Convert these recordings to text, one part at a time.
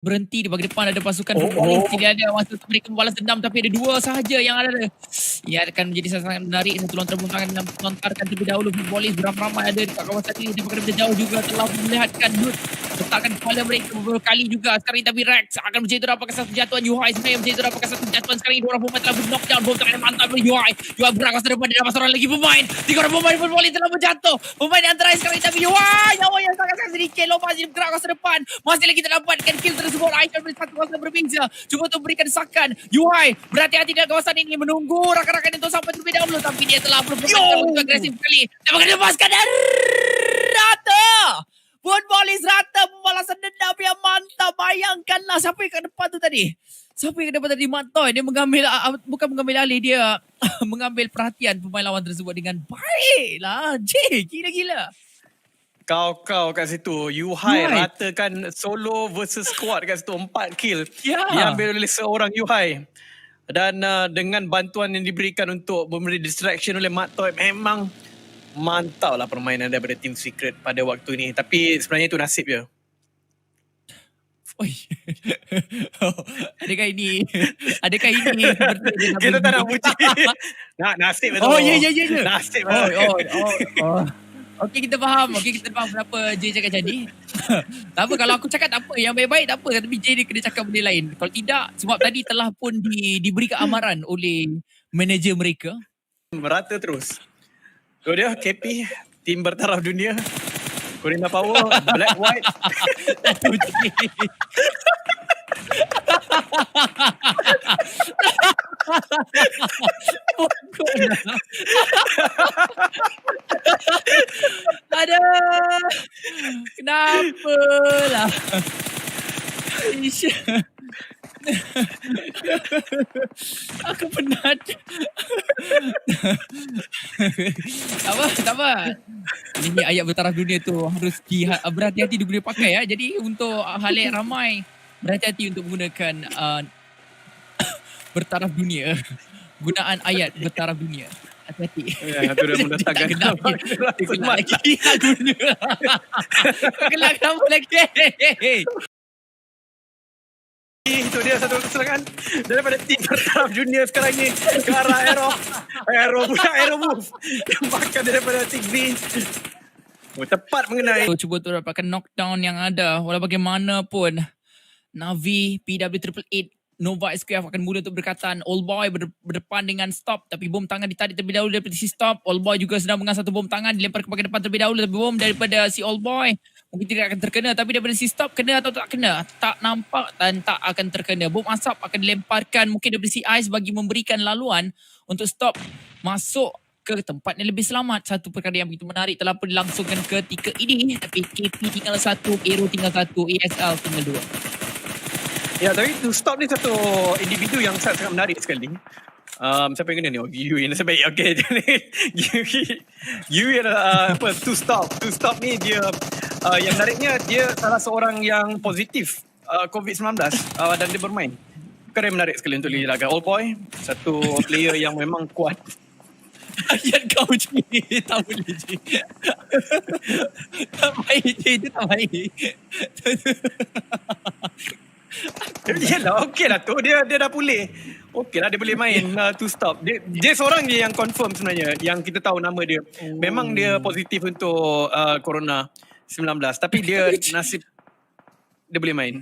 berhenti di bahagian depan ada pasukan footballis. Tidak ada masa untuk mereka membalas dendam, tapi ada 2 sahaja yang ada. Ia akan menjadi sangat menarik. Satu lontar buntangan dan melontarkan terlebih dahulu footballis. Beramai-ramai ada dekat kawasan ini. Daripada jauh juga telah melihatkan Hood letakkan kepala mereka beberapa kali juga. Sekarang ini tapi Rex akan menjadi apakah satu jatuhan Yuhai sebenarnya menjadi apakah satu jatuhan. Sekarang ini 2 orang pemain telah knockdown. Bom tangan mantap dari Yuhai. Yuhai bergerak masa depan dan seorang lagi pemain. 3 orang pemain footballis telah menjatuh. Pemain yang terakhir sekarang ini tapi Yuhai. Nyawa yang sangat-sangat sedikit. Lopas bergerak masa depan. Masih lagi terdapatkan kill tersebut. Aisyah beri satu kawasan berbeza. Cuba untuk berikan desakan. Yuhai berhati-hati dalam kawasan ini. Menunggu rakan-rakan untuk sampai terlebih dahulu. Tapi dia telah berpemain agresif sekali. Dan akan lepaskan dan rata. Footballis rata pembalasan dendam yang mantap. Bayangkanlah siapa yang kat depan tu tadi. Siapa yang kat depan tadi? Matoy. Dia mengambil, bukan mengambil alih. Dia mengambil perhatian pemain lawan tersebut dengan baiklah. Gila-gila. Kau kat situ. Yuhai ratakan solo versus squad kat situ. 4 kill. Yang ambil oleh seorang Yuhai. Dan dengan bantuan yang diberikan untuk memberi distraction oleh Matoy, memang mantap lah permainan daripada Team Secret pada waktu ni. Tapi sebenarnya itu nasib je. Adakah ini kita tak nak puji. Nasib betul. Oh ya. Nasib betul. Okey, kita faham kenapa Jay cakap jadi. Tak apa, kalau aku cakap tak apa, yang baik-baik tak apa, tapi Jay dia kena cakap benda lain. Kalau tidak, sebab tadi telah pun diberikan amaran oleh manager mereka. Merata terus. So dia KP, tim bertaraf dunia. Corinna Power, Black White. Aduh. Kenapa lah? Aku penat. Tak apa. Ini ayat bertaraf dunia tu harus berhati-hati digunakan pakai ya. Jadi untuk halayak ramai, berhati-hati untuk menggunakan bertaraf dunia. Gunaan ayat bertaraf dunia. Hati-hati. Ya, itu dah mendatangkan. Tak kena lagi. Kelak kamu lagi. Itu dia satu keserangan daripada tim bertaraf junior sekarang ni ke arah Aero move yang bakal daripada Tik B. Tepat mengenai. Cuba tu dapatkan knockdown yang ada. Walau bagaimanapun Navi, PW888, Nova SQF akan mula untuk berkatan. All Boy berdepan dengan stop, tapi bom tangan ditarik terlebih dahulu daripada si stop. All Boy juga sedang mengang satu bom tangan, dilempar ke bahagian depan terlebih dahulu, tapi bom daripada si All Boy mungkin tidak akan terkena, tapi daripada si stop kena atau tak kena, tak nampak dan tak akan terkena. Bom asap akan dilemparkan mungkin daripada si Ice bagi memberikan laluan untuk stop masuk ke tempat yang lebih selamat. Satu perkara yang begitu menarik telah pun dilangsungkan ketika ini, tapi KP tinggal 1, Aero tinggal 1, ASL tinggal 2. Ya, tapi to stop ni satu individu yang sangat menarik sekali. Siapa yang kena ni? Yui yang nasib baik. Okay. Yui adalah to stop ni dia yang menariknya dia salah seorang yang positif COVID-19 dan dia bermain. Perkara yang menarik sekali untuk dilaga. All Boy, satu player yang memang kuat. Ayat kau je. Tak boleh je. Tak baik je. Itu tak baik. Yalah, okey lah tu. Dia dah pulih. Okey lah, dia boleh main to stop. Dia seorang je yang confirm sebenarnya. Yang kita tahu nama dia. Memang dia positif untuk Corona 19. Tapi dia nasib dia boleh main.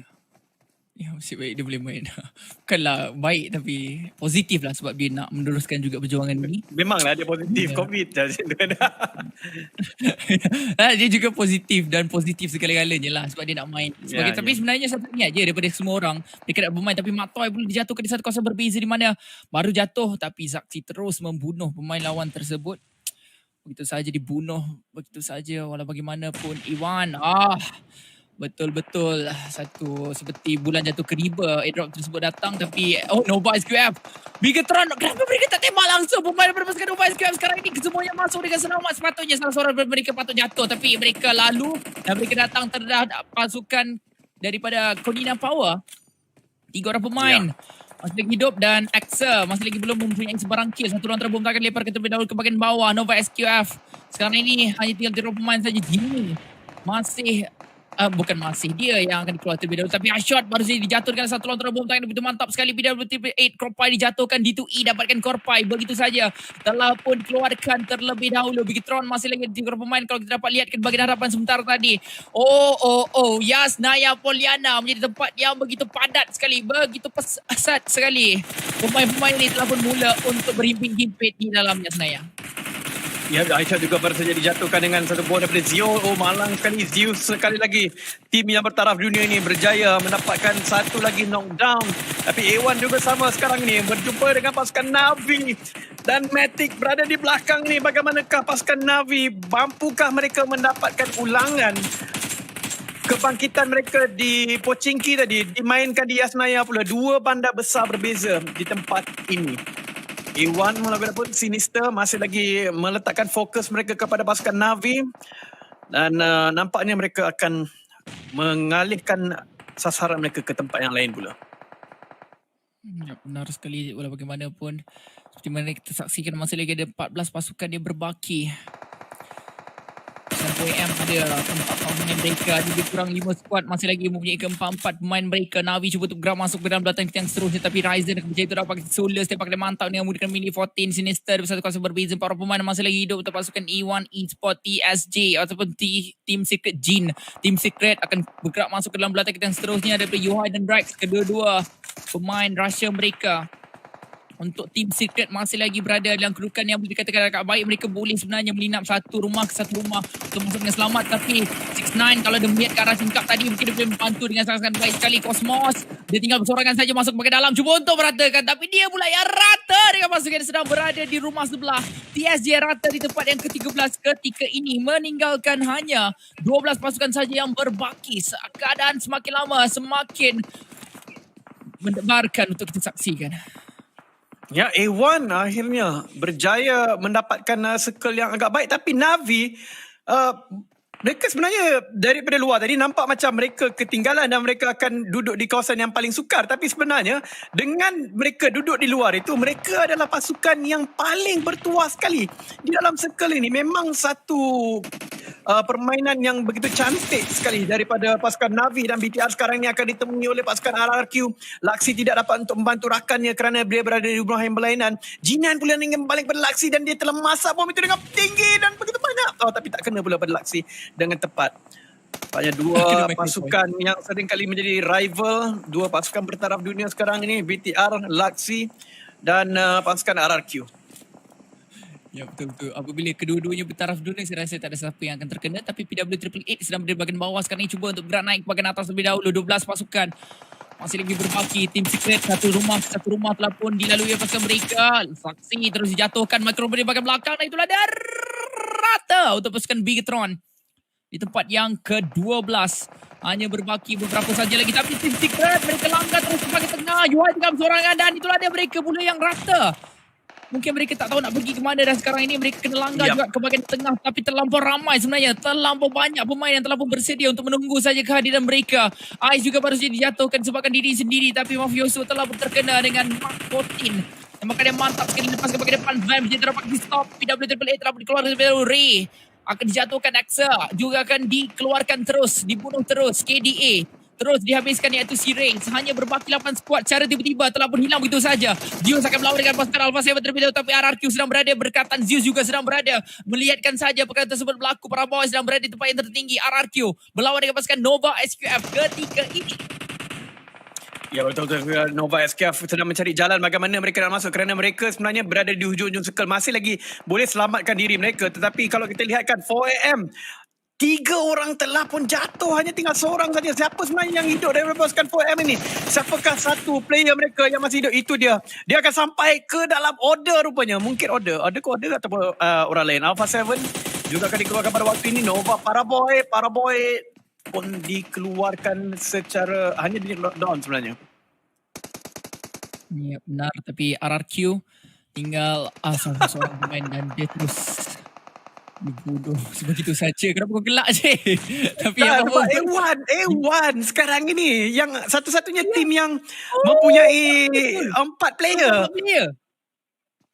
Ya, nasib baik dia boleh main. Bukanlah baik tapi positif lah sebab dia nak meneruskan juga perjuangan ni. Memanglah dia positif COVID. Dia juga positif dan positif segala-galanya lah sebab dia nak main. Tapi sebenarnya satu niat je daripada semua orang. Mereka nak bermain tapi Matoy pun dijatuhkan di satu kawasan berbeza di mana baru jatuh tapi Zakti terus membunuh pemain lawan tersebut. Begitu saja dibunuh. Begitu saja walau bagaimanapun Iwan. Betul-betul satu seperti bulan jatuh ke riba. Airdrop tersebut datang tapi Nova SQF Bigatron, kenapa mereka tak tembak langsung pemain daripada pasukan Nova SQF sekarang ini? Kesemuanya masuk dengan selamat. Sepatutnya salah seorang daripada mereka patut jatuh, tapi mereka lalu dan mereka datang terhadap pasukan daripada Corinna Power. 3 orang pemain masih lagi hidup dan Axa masih lagi belum mempunyai sebarang kill. Satu orang terbom takkan lepar ke terlebih dahulu ke bahagian bawah Nova SQF. Sekarang ini hanya tinggal 3 pemain saja. Jimmy masih Bukan masih, dia yang akan dikeluarkan terlebih dahulu. Tapi shot baru saja dijatuhkan satu lawan bom tangan begitu mantap sekali. PWT8 Korpai dijatuhkan, D2E dapatkan Korpai. Begitu saja telah pun dikeluarkan terlebih dahulu. Bigitron masih lagi di pemain kalau kita dapat lihat ke bagian harapan sebentar tadi. Yasnaya Poliana menjadi tempat yang begitu padat sekali, begitu pesat sekali. Pemain-pemain ini telah pun mula untuk berhimpit-himpit di dalam Yasnaya. Ya, Aisyah juga baru saja dijatuhkan dengan satu buah daripada Zio. Malang sekali Zeus sekali lagi. Tim yang bertaraf dunia ini berjaya mendapatkan satu lagi knockdown. Tapi A1 juga sama sekarang ni berjumpa dengan pasukan Navi. Dan Matic berada di belakang ni. Bagaimanakah pasukan Navi? Mampukah mereka mendapatkan ulangan kebangkitan mereka di Pochinki tadi? Dimainkan di Yasnaya pula. Dua bandar besar berbeza di tempat ini. A1 walaupun Sinister masih lagi meletakkan fokus mereka kepada pasukan Navi dan nampaknya mereka akan mengalihkan sasaran mereka ke tempat yang lain pula. Ya, benar sekali. Walau bagaimanapun seperti mana kita saksikan masih lagi ada 14 pasukan yang berbaki. WM ada 4 pemain mereka, lebih kurang 5 squad masih lagi mempunyai ke-4 pemain mereka. Navi cuba untuk gerak masuk ke dalam belakang kita yang seterusnya, tapi Ryzen kemudian itu dapat Solar step pakai mantap dengan menggunakan Mini 14 Sinister bersatu kuasa berbeza. Para pemain masih lagi hidup untuk pasukan E1 Esport TSJ ataupun Team Secret Jin. Team Secret akan bergerak masuk ke dalam belakang kita yang seterusnya daripada Yuhai dan Drax, kedua-dua pemain Russia mereka. Untuk Team Secret masih lagi berada dalam kedudukan yang boleh dikatakan agak baik. Mereka boleh sebenarnya melinap satu rumah ke satu rumah untuk masuk dengan selamat. Tapi 6ix9ine kalau dia melihat ke arah tingkap tadi, mungkin dia boleh membantu dengan sangat-sangat baik sekali. Cosmos, dia tinggal bersorangan saja masuk ke dalam. Cuba untuk meratakan. Tapi dia pula yang rata dengan pasukan yang sedang berada di rumah sebelah. TSJ rata di tempat yang ke-13 ketika ini. Meninggalkan hanya 12 pasukan saja yang berbaki. Keadaan semakin lama semakin mendebarkan untuk kita saksikan. Ya, A1 akhirnya berjaya mendapatkan circle yang agak baik. Tapi Navi, mereka sebenarnya daripada luar tadi nampak macam mereka ketinggalan dan mereka akan duduk di kawasan yang paling sukar. Tapi sebenarnya dengan mereka duduk di luar itu, mereka adalah pasukan yang paling bertuah sekali di dalam circle ini. Memang satu permainan yang begitu cantik sekali daripada pasukan Navi, dan BTR sekarang ini akan ditemui oleh pasukan RRQ. Laksi tidak dapat untuk membantu rakannya kerana dia berada di rumah yang berlainan. Jinan pula ingin balik pada Laksi dan dia telah masak bom itu dengan tinggi dan begitu banyak. Tapi tak kena pula pada Laksi dengan tepat. Nampaknya dua pasukan yang sering kali menjadi rival, dua pasukan bertaraf dunia sekarang ini, BTR, Laksi dan pasukan RRQ. Ya, betul-betul. Apabila kedua-duanya bertaraf dunia, saya rasa tak ada siapa yang akan terkena. Tapi PW888 sedang berada di bahagian bawah sekarang ini, cuba untuk bergerak naik ke bahagian atas lebih dahulu. 12 pasukan masih lagi berbaki. Tim Secret satu rumah telah pun dilalui pasukan mereka. Saksi terus dijatuhkan. Micro di bahagian belakang, dan itulah dia rata untuk pasukan Bigetron di tempat yang ke-12. Hanya berbaki beberapa saja lagi, tapi Tim Secret mereka langgar terus ke bahagian tengah. Yuhai tinggal bersorangan dan itulah dia mereka pula yang rata. Mungkin mereka tak tahu nak pergi ke mana, dan sekarang ini mereka kena langgar juga ke bahagian tengah. Tapi terlampau ramai sebenarnya. Terlampau banyak pemain yang telah pun bersedia untuk menunggu saja kehadiran mereka. Ais juga baru saja dijatuhkan sebabkan diri sendiri. Tapi Mafioso telah pun terkena dengan Mark 14. Dan maka dia mantap sekali lepas ke bahagian depan. Van menjadi dapat di stop. PW888 telah pun dikeluarkan dari Ray. Akan dijatuhkan Axa. Juga akan dikeluarkan terus. Dibunuh terus. KDA. Terus dihabiskan iaitu si Reigns. Hanya berbaki 8 squad. Cara tiba-tiba telah pun hilang begitu saja. Zeus akan melawan dengan pasukan Alpha 7 terlebih dahulu. Tapi RRQ sedang berada. Berkatan Zeus juga sedang berada. Melihatkan saja perkara tersebut berlaku. Para boys sedang berada di tempat yang tertinggi. RRQ berlawan dengan pasukan Nova SQF ketika ini. Ya, betul-betul. Nova SQF sedang mencari jalan bagaimana mereka nak masuk, kerana mereka sebenarnya berada di hujung-hujung circle. Masih lagi boleh selamatkan diri mereka. Tetapi kalau kita lihatkan 4AM, 3 orang telah pun jatuh, hanya tinggal seorang saja. Siapa sebenarnya yang hidup dari pasukan 4M ini? Siapakah satu player mereka yang masih hidup? Itu dia. Dia akan sampai ke dalam order rupanya. Mungkin order. Ada ke order ataupun orang lain. Alpha 7 juga akan dikeluarkan pada waktu ini. Nova, Paraboy pun dikeluarkan secara hanya di lockdown sebenarnya. Ya, benar. Tapi RRQ tinggal seorang pemain dan dia terus dibunuh sebegitu saja. Kenapa kau gelak je? Tapi A1 sekarang ini yang satu-satunya tim yang mempunyai 4 player.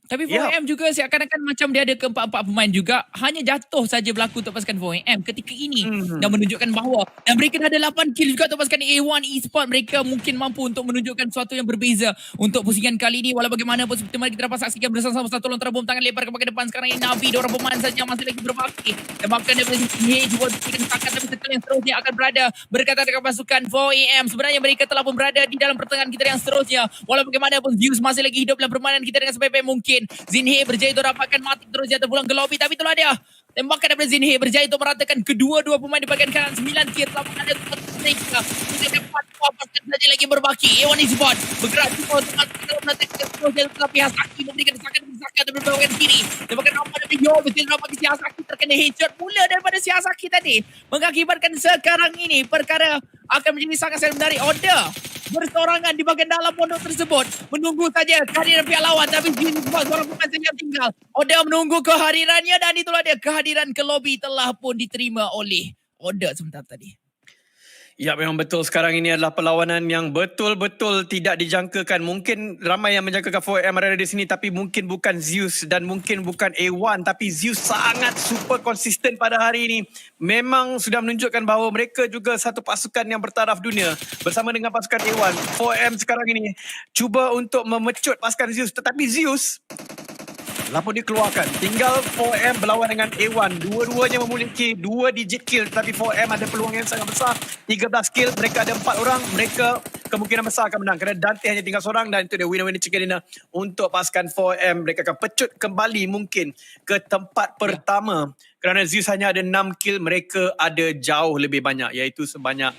Tapi Ya, 4AM juga seakan-akan macam dia ada keempat-empat pemain juga, hanya jatuh saja berlaku untuk pasukan 4AM ketika ini dan menunjukkan bahawa dan mereka dah ada 8 kill juga untuk pasukan A1 Esports. Mereka mungkin mampu untuk menunjukkan sesuatu yang berbeza untuk pusingan kali ini. Walau bagaimanapun seperti mari kita dapat saksikan bersama-sama satu lontar bom tangan lebar ke depan. Sekarang ini Navi, dua orang pemain saja masih lagi berbakti. Dan bahkan daripada sisi juga diberikan takat, tapi setelah yang seterusnya akan berada berkaitan dengan pasukan 4AM. Sebenarnya mereka telah pun berada di dalam pertengahan kita yang seterusnya. Walau bagaimanapun Zeus masih lagi hidup dalam permainan kita dengan sebaik-baik mungkin. Zinhe berjaya untuk dapatkan mati terus jatuh pulang ke lobby, tapi itulah dia tembakan daripada Zinhe berjaya untuk meratakan kedua-dua pemain di bahagian kanan. 9 kill telah pun ada tempat mereka kita dapat pasukan saja lagi berbaki. A1 Esports bergerak juga untuk masuk ke dalam menatakan terus, tetapi Hasaki memberikan desakan dari bahagian kiri. Tembakan ramai dari Yo berjaya dapat si Hasaki terkena headshot pula daripada si Hasaki tadi, mengakibatkan sekarang ini perkara akan menjadi sangat-sangat menarik. Order bersorangan di bahagian dalam pondok tersebut, menunggu saja kehadiran pihak lawan, tapi seorang pemain saja yang tinggal. Order menunggu kehadirannya dan itulah dia kehadiran ke lobby telah pun diterima oleh Order sebentar tadi. Ya, memang betul. Sekarang ini adalah perlawanan yang betul-betul tidak dijangkakan. Mungkin ramai yang menjangkakan 4AM ada di sini, tapi mungkin bukan Zeus dan mungkin bukan A1. Tapi Zeus sangat super konsisten pada hari ini. Memang sudah menunjukkan bahawa mereka juga satu pasukan yang bertaraf dunia bersama dengan pasukan A1. 4AM sekarang ini cuba untuk memecut pasukan Zeus, tetapi Zeus telah pun dikeluarkan. Tinggal 4AM berlawan dengan A1. Dua-duanya memiliki 2 digit kill, tapi 4AM ada peluang yang sangat besar. 13 kill, mereka ada 4 orang. Mereka kemungkinan besar akan menang kerana Dante hanya tinggal seorang dan itu dia winner-winner chicken dinner untuk pasukan 4AM. Mereka akan pecut kembali mungkin ke tempat pertama kerana Zeus hanya ada 6 kill, mereka ada jauh lebih banyak, iaitu sebanyak